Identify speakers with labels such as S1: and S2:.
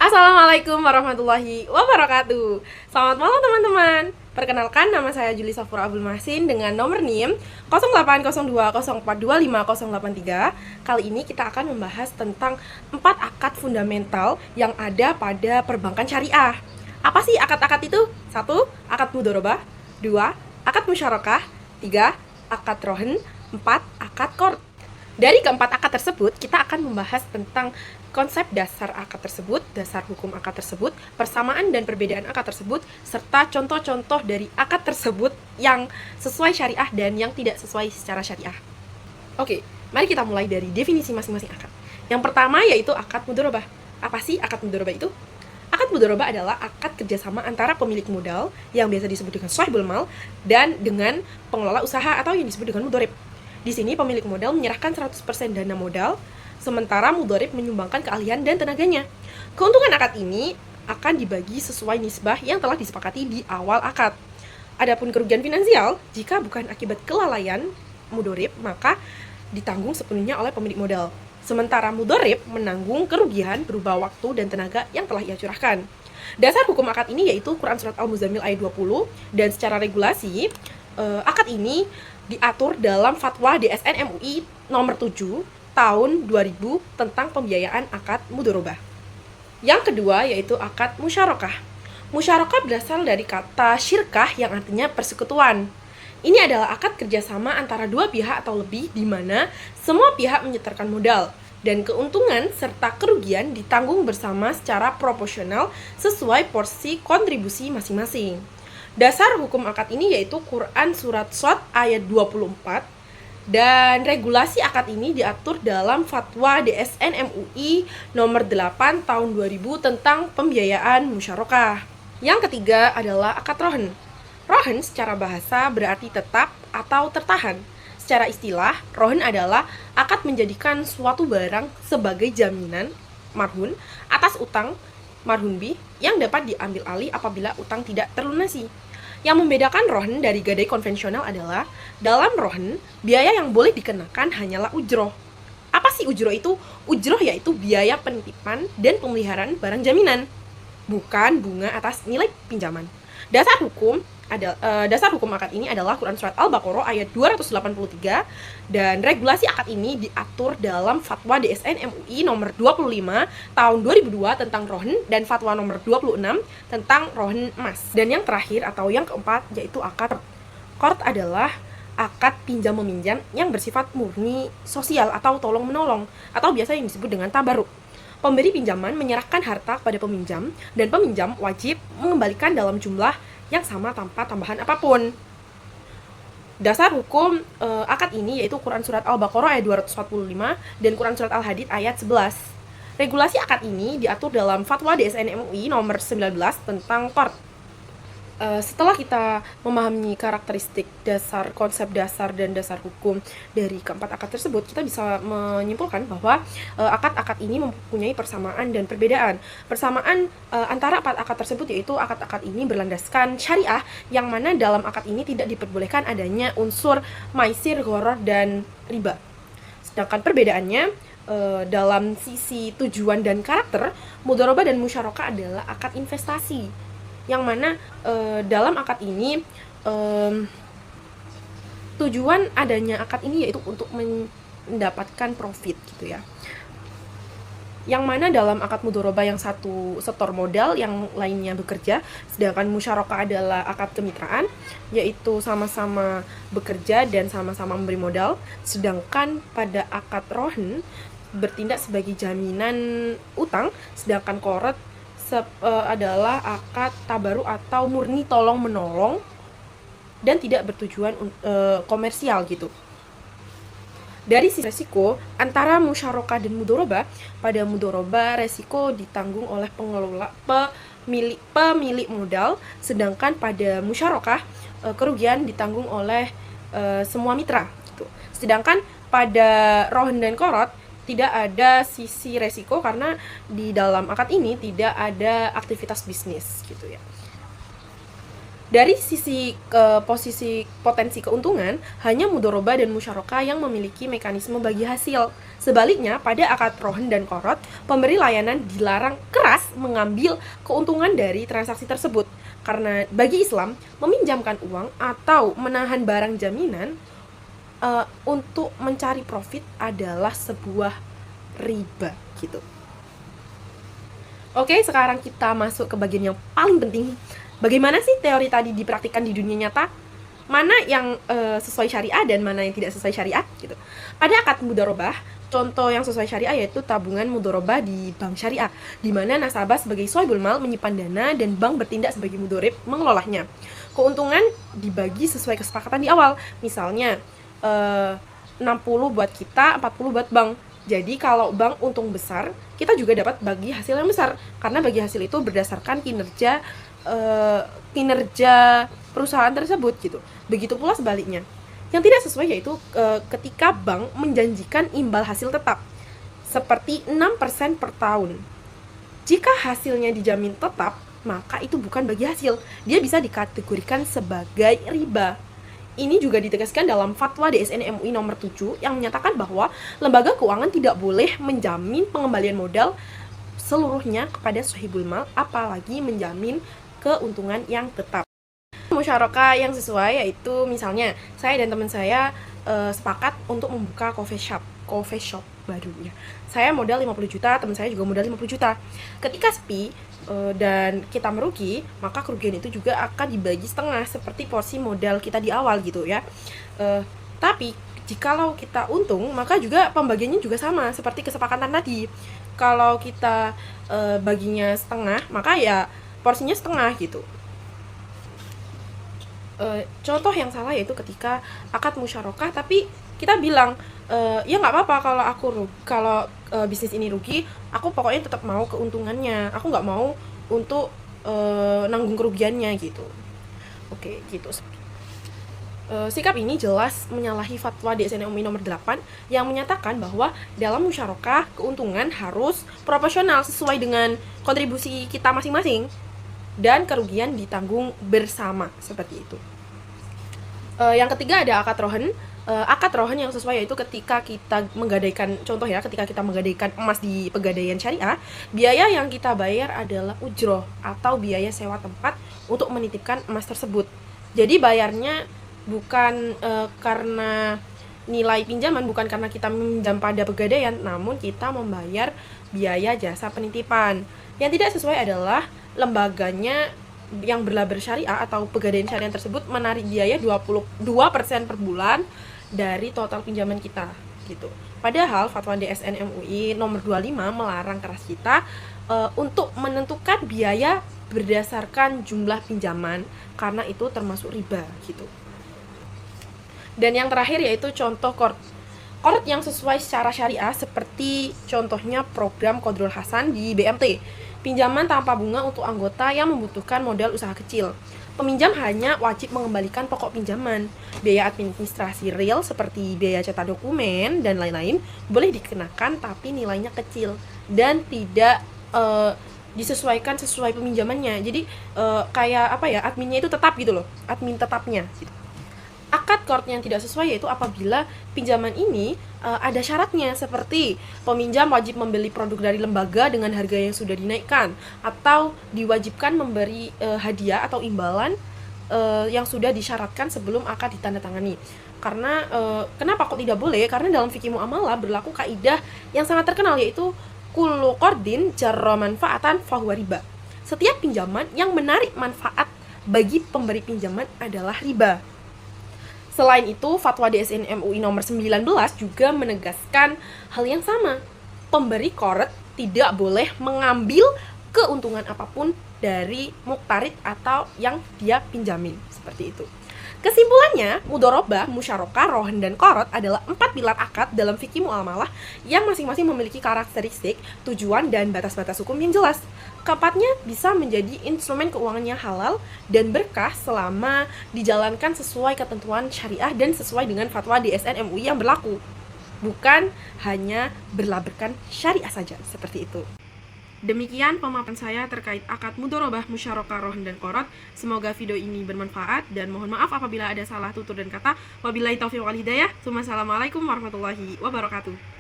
S1: Assalamualaikum warahmatullahi wabarakatuh. Selamat malam teman-teman. Perkenalkan, nama saya Juli Safura Abdul Mahsin dengan nomor NIM 080204258083. Kali ini kita akan membahas tentang 4 akad fundamental yang ada pada perbankan syariah. Apa sih akad-akad itu? 1. Akad mudharabah. 2. Akad musyarakah. 3. Akad rohen. 4. Akad qard. Dari keempat akad tersebut, kita akan membahas tentang konsep dasar akad tersebut, dasar hukum akad tersebut, persamaan dan perbedaan akad tersebut, serta contoh-contoh dari akad tersebut yang sesuai syariah dan yang tidak sesuai secara syariah. Oke, mari kita mulai dari definisi masing-masing akad. Yang pertama yaitu akad mudharabah. Apa sih akad mudharabah itu? Akad mudharabah adalah akad kerjasama antara pemilik modal yang biasa disebut dengan shahibul mal dan dengan pengelola usaha atau yang disebut dengan mudharib. Di sini pemilik modal menyerahkan 100% dana modal, sementara mudharib menyumbangkan keahlian dan tenaganya. Keuntungan akad ini akan dibagi sesuai nisbah yang telah disepakati di awal akad. Adapun kerugian finansial, jika bukan akibat kelalaian mudharib, maka ditanggung sepenuhnya oleh pemilik modal. Sementara mudharib menanggung kerugian berupa waktu dan tenaga yang telah ia curahkan. Dasar hukum akad ini yaitu Quran Surat Al-Muzammil ayat 20, dan secara regulasi, akad ini diatur dalam Fatwa DSN MUI nomor 7 tahun 2000 tentang pembiayaan akad mudharabah. Yang kedua yaitu akad musyarakah. Musyarakah berasal dari kata syirkah yang artinya persekutuan. Ini adalah akad kerjasama antara dua pihak atau lebih di mana semua pihak menyetorkan modal dan keuntungan serta kerugian ditanggung bersama secara proporsional sesuai porsi kontribusi masing-masing. Dasar hukum akad ini yaitu Quran Surat Shad ayat 24, dan regulasi akad ini diatur dalam Fatwa DSN MUI nomor 8 tahun 2000 tentang pembiayaan musyarakah. Yang ketiga adalah akad rohen. Rohen secara bahasa berarti tetap atau tertahan. Secara istilah, rohen adalah akad menjadikan suatu barang sebagai jaminan marhun atas utang marhun bih yang dapat diambil alih apabila utang tidak terlunasi. Yang membedakan rohen dari gadai konvensional adalah dalam rohen, biaya yang boleh dikenakan hanyalah ujroh. Apa sih ujroh itu? Ujroh yaitu biaya penitipan dan pemeliharaan barang jaminan, bukan bunga atas nilai pinjaman. Dasar hukum akad ini adalah Quran Surat Al-Baqarah ayat 283, dan regulasi akad ini diatur dalam Fatwa DSN MUI nomor 25 tahun 2002 tentang rohen dan Fatwa nomor 26 tentang rohen emas. Dan yang terakhir atau yang keempat yaitu akad qard adalah akad pinjam-meminjam yang bersifat murni sosial atau tolong-menolong atau biasa yang disebut dengan tabaruk. Pemberi pinjaman menyerahkan harta kepada peminjam dan peminjam wajib mengembalikan dalam jumlah yang sama tanpa tambahan apapun. Dasar hukum akad ini yaitu Quran Surat Al-Baqarah ayat 245 dan Quran Surat Al-Hadid ayat 11. Regulasi akad ini diatur dalam Fatwa DSN MUI nomor 19 tentang qard. Setelah kita memahami karakteristik dasar, konsep dasar, dan dasar hukum dari keempat akad tersebut, kita bisa menyimpulkan bahwa akad-akad ini mempunyai persamaan dan perbedaan. Persamaan antara empat akad tersebut yaitu akad-akad ini berlandaskan syariah, yang mana dalam akad ini tidak diperbolehkan adanya unsur maisir, gharar, dan riba. Sedangkan perbedaannya dalam sisi tujuan dan karakter, mudharabah dan musyarakah adalah akad investasi, yang mana dalam akad ini tujuan adanya akad ini yaitu untuk mendapatkan profit gitu ya. Yang mana dalam akad mudharabah yang satu setor modal, yang lainnya bekerja, sedangkan musyarakah adalah akad kemitraan, yaitu sama-sama bekerja dan sama-sama memberi modal. Sedangkan pada akad rohen bertindak sebagai jaminan utang, sedangkan qard adalah akad tabaru atau murni tolong-menolong dan tidak bertujuan komersial gitu. Dari sisi resiko antara musyarakah dan mudharabah, pada mudharabah resiko ditanggung oleh pemilik modal, sedangkan pada musyarakah kerugian ditanggung oleh semua mitra gitu. Sedangkan pada rohen dan qard tidak ada sisi resiko karena di dalam akad ini tidak ada aktivitas bisnis gitu ya. Dari sisi posisi potensi keuntungan, hanya mudoroba dan musyarakah yang memiliki mekanisme bagi hasil. Sebaliknya, pada akad rohen dan korot, pemberi layanan dilarang keras mengambil keuntungan dari transaksi tersebut. Karena bagi Islam, meminjamkan uang atau menahan barang jaminan untuk mencari profit adalah sebuah riba gitu. Oke, sekarang kita masuk ke bagian yang paling penting. Bagaimana sih teori tadi dipraktikkan di dunia nyata? Mana yang sesuai syariah dan mana yang tidak sesuai syariah gitu. Pada akad mudharabah, contoh yang sesuai syariah yaitu tabungan mudharabah di bank syariah, di mana nasabah sebagai sohibul mal menyimpan dana dan bank bertindak sebagai mudharib mengelolanya. Keuntungan dibagi sesuai kesepakatan di awal. Misalnya 60 buat kita, 40 buat bank. Jadi kalau bank untung besar, kita juga dapat bagi hasil yang besar. Karena bagi hasil itu berdasarkan kinerja perusahaan tersebut gitu. Begitu pula sebaliknya. Yang tidak sesuai yaitu ketika bank menjanjikan imbal hasil tetap seperti 6% per tahun. Jika hasilnya dijamin tetap, maka itu bukan bagi hasil. Dia bisa dikategorikan sebagai riba. Ini juga ditegaskan dalam fatwa DSN MUI nomor 7 yang menyatakan bahwa lembaga keuangan tidak boleh menjamin pengembalian modal seluruhnya kepada sohibul mal, apalagi menjamin keuntungan yang tetap. Musyarakah yang sesuai yaitu misalnya saya dan teman saya sepakat untuk membuka coffee shop baru ya. Saya modal 50 juta, teman saya juga modal 50 juta. Ketika sepi dan kita merugi, maka kerugian itu juga akan dibagi setengah seperti porsi modal kita di awal gitu ya. Tapi jikalau kita untung, maka juga pembagiannya juga sama seperti kesepakatan tadi. Kalau kita baginya setengah, maka ya porsinya setengah gitu. Contoh yang salah yaitu ketika akad musyarakah tapi kita bilang ya nggak apa-apa kalau bisnis ini rugi, aku pokoknya tetap mau keuntungannya, aku nggak mau untuk nanggung kerugiannya gitu. Oke gitu. Sikap ini jelas menyalahi fatwa DSN MUI nomor 8 yang menyatakan bahwa dalam musyarakah keuntungan harus proporsional sesuai dengan kontribusi kita masing-masing dan kerugian ditanggung bersama seperti itu. Yang ketiga ada akad rohen. Akad rohen yang sesuai yaitu ketika kita menggadaikan, contoh ya, ketika kita menggadaikan emas di pegadaian syariah, biaya yang kita bayar adalah ujroh atau biaya sewa tempat untuk menitipkan emas tersebut. Jadi bayarnya bukan karena nilai pinjaman, bukan karena kita meminjam pada pegadaian, namun kita membayar biaya jasa penitipan. Yang tidak sesuai adalah lembaganya yang berlabel syariah atau pegadaian syariah tersebut menarik biaya 22% per bulan dari total pinjaman kita gitu. Padahal fatwa DSN MUI nomor 25 melarang keras kita untuk menentukan biaya berdasarkan jumlah pinjaman karena itu termasuk riba gitu. Dan yang terakhir yaitu contoh qard yang sesuai secara syariah seperti contohnya program Qadrul Hasan di BMT. Pinjaman tanpa bunga untuk anggota yang membutuhkan modal usaha kecil. Peminjam hanya wajib mengembalikan pokok pinjaman. Biaya administrasi real seperti biaya cetak dokumen dan lain-lain boleh dikenakan tapi nilainya kecil dan tidak disesuaikan sesuai peminjamannya. Jadi kayak apa ya, adminnya itu tetap gitu loh, admin tetapnya gitu. Akad qard yang tidak sesuai yaitu apabila pinjaman ini ada syaratnya seperti peminjam wajib membeli produk dari lembaga dengan harga yang sudah dinaikkan atau diwajibkan memberi hadiah atau imbalan yang sudah disyaratkan sebelum akad ditandatangani. Karena kenapa kok tidak boleh? Karena dalam fikih muamalah berlaku kaidah yang sangat terkenal yaitu kullu qardin jarra manfaatan fahuwa riba. Setiap pinjaman yang menarik manfaat bagi pemberi pinjaman adalah riba. Selain itu, fatwa DSN MUI nomor 19 juga menegaskan hal yang sama. Pemberi qard tidak boleh mengambil keuntungan apapun dari muqtarid atau yang dia pinjamin. Seperti itu. Kesimpulannya, mudharabah, musyarakah, rohen, dan qard adalah 4 pilar akad dalam fikih muamalah yang masing-masing memiliki karakteristik, tujuan, dan batas-batas hukum yang jelas. Keempatnya bisa menjadi instrumen keuangan yang halal dan berkah selama dijalankan sesuai ketentuan syariah dan sesuai dengan fatwa DSN MUI yang berlaku. Bukan hanya berlaberkan syariah saja, seperti itu. Demikian pemaparan saya terkait akad mudorobah, musyarakah, rohin, dan korot. Semoga video ini bermanfaat dan mohon maaf apabila ada salah tutur dan kata. Wabillahi taufiq wal hidayah. Wassalamualaikum warahmatullahi wabarakatuh.